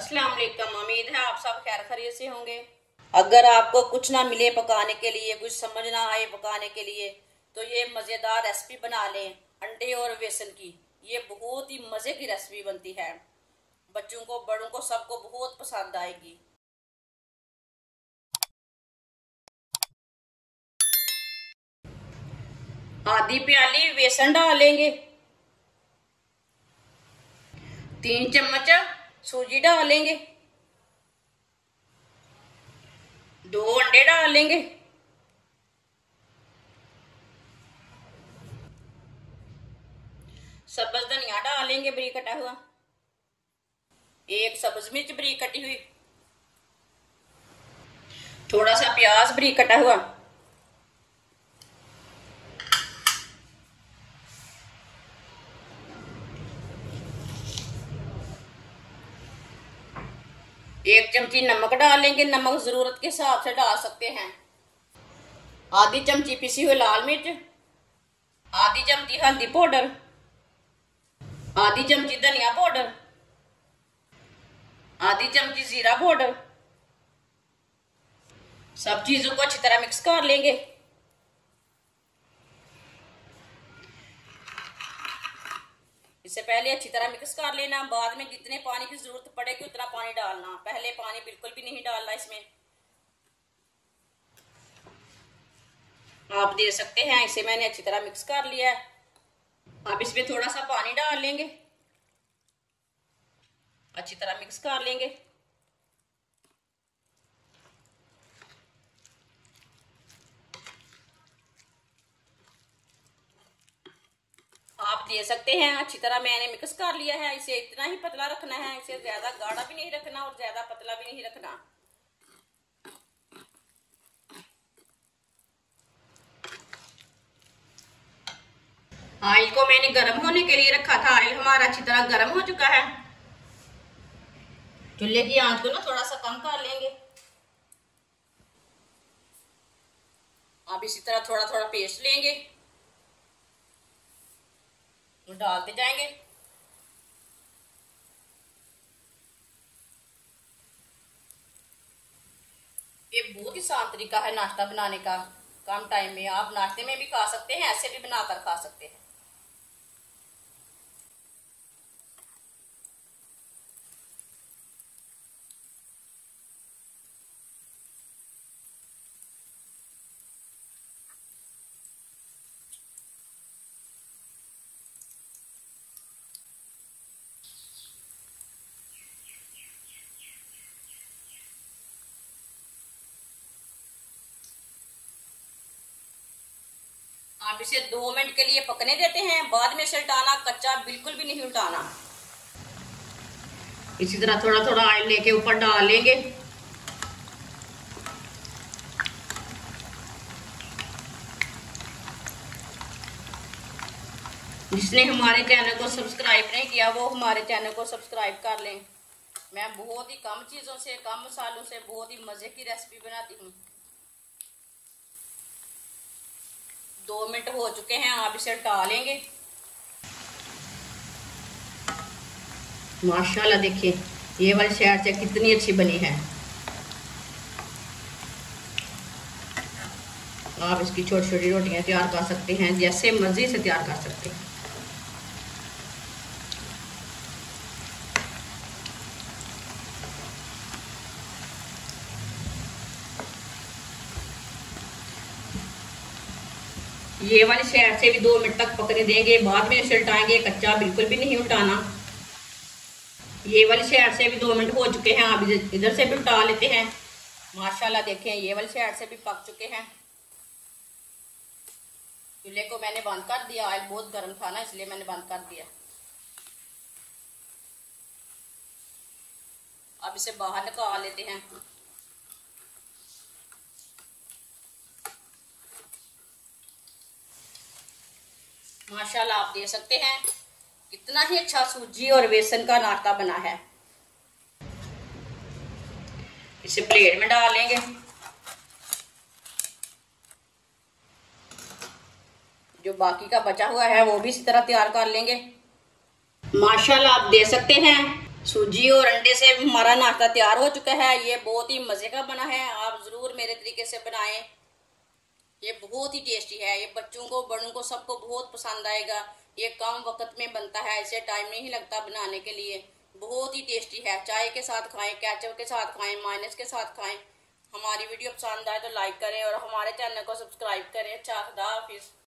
अस्सलाम वालेकुम। उम्मीद है आप सब खैर खैरियत से होंगे। अगर आपको कुछ ना मिले पकाने के लिए, कुछ समझ ना आए पकाने के लिए, तो ये मज़ेदार रेसिपी बना लें अंडे और बेसन की। ये बहुत ही मज़े की रेसिपी बनती है। बच्चों को, बड़ों को, सबको बहुत पसंद आएगी। आधी प्याली बेसन डालेंगे, 3 चम्मच सूजी डालेंगे, 2 अंडे डालेंगे, सब्ज धनिया डालेंगे बारीक कटा हुआ, 1 सब्ज मिर्च बारीक कटी हुई, थोड़ा सा प्याज बारीक कटा हुआ, एक चमची नमक डालेंगे। नमक जरूरत के हिसाब से डाल सकते हैं। आधी चमची पिसी हुई लाल मिर्च, आधी चमची हल्दी पाउडर, आधी चमची धनिया पाउडर, आधी चमची जीरा पाउडर। सब चीजों को अच्छी तरह मिक्स कर लेंगे। इससे पहले अच्छी तरह मिक्स कर लेना। बाद में जितने पानी की जरूरत पड़ेगी उतना पानी डालना। पहले पानी बिल्कुल भी नहीं डालना इसमें। आप देख सकते हैं इसे मैंने अच्छी तरह मिक्स कर लिया है। अब इसमें थोड़ा सा पानी डाल लेंगे, अच्छी तरह मिक्स कर लेंगे। आप देख सकते हैं अच्छी तरह मैंने मिक्स कर लिया है। इसे इतना ही पतला रखना है, इसे ज्यादा गाढ़ा भी नहीं रखना और ज्यादा पतला भी नहीं रखना। ऑयल को मैंने गर्म होने के लिए रखा था। ऑयल हमारा अच्छी तरह गर्म हो चुका है। चूल्हे की आंच को ना थोड़ा सा कम कर लेंगे। अब इसी तरह थोड़ा थोड़ा पेस्ट लेंगे, डालते जाएंगे। ये बहुत ही आसान तरीका है नाश्ता बनाने का। कम टाइम में आप नाश्ते में भी खा सकते हैं, ऐसे भी बनाकर खा सकते हैं। आप इसे 2 मिनट के लिए पकने देते हैं। बाद में इसे उल्टाना, कच्चा बिल्कुल भी नहीं उल्टाना। इसी तरह थोड़ा थोड़ा ऑयल लेके ऊपर डाल लेंगे। जिसने हमारे चैनल को सब्सक्राइब नहीं किया वो हमारे चैनल को सब्सक्राइब कर लें। मैं बहुत ही कम चीजों से, कम मसालों से बहुत ही मजे की रेसिपी बनाती हूँ। 2 मिनट हो चुके हैं। आप इसे डालेंगे। माशाल्लाह देखिए ये वाली साइड से कितनी अच्छी बनी है। आप इसकी छोटी छोटी रोटियां तैयार कर सकते हैं, जैसे मर्जी से तैयार कर सकते हैं। ये वाली साइड से भी 2 मिनट तक पकने देंगे। बाद में इसे उल्टाएंगे, कच्चा बिल्कुल भी नहीं उल्टाना। ये वाली साइड से भी 2 मिनट हो चुके हैं। अब इधर से भी उल्टा लेते हैं। माशाल्लाह देखें ये वाली साइड से भी पक चुके हैं। चूल्हे को मैंने बंद कर दिया। ऑयल बहुत गर्म था ना, इसलिए मैंने बंद कर दिया। अब इसे बाहर निकाल लेते हैं। माशाल्लाह आप देख सकते हैं कितना ही अच्छा सूजी और बेसन का नाश्ता बना है। इसे प्लेट में डाल लेंगे। जो बाकी का बचा हुआ है वो भी इसी तरह तैयार कर लेंगे। माशाल्लाह आप देख सकते हैं सूजी और अंडे से हमारा नाश्ता तैयार हो चुका है। ये बहुत ही मजे का बना है, आप जरूर मेरे तरीके से बनाएं। ये बहुत ही टेस्टी है, ये बच्चों को बड़ों को सबको बहुत पसंद आएगा। ये कम वक्त में बनता है, इसे टाइम नहीं लगता बनाने के लिए। बहुत ही टेस्टी है, चाय के साथ खाएं, केचप के साथ खाएं, मायोनेज के साथ खाएं। हमारी वीडियो पसंद आए तो लाइक करें और हमारे चैनल को सब्सक्राइब करें। अच्छा, खुदा हाफिज।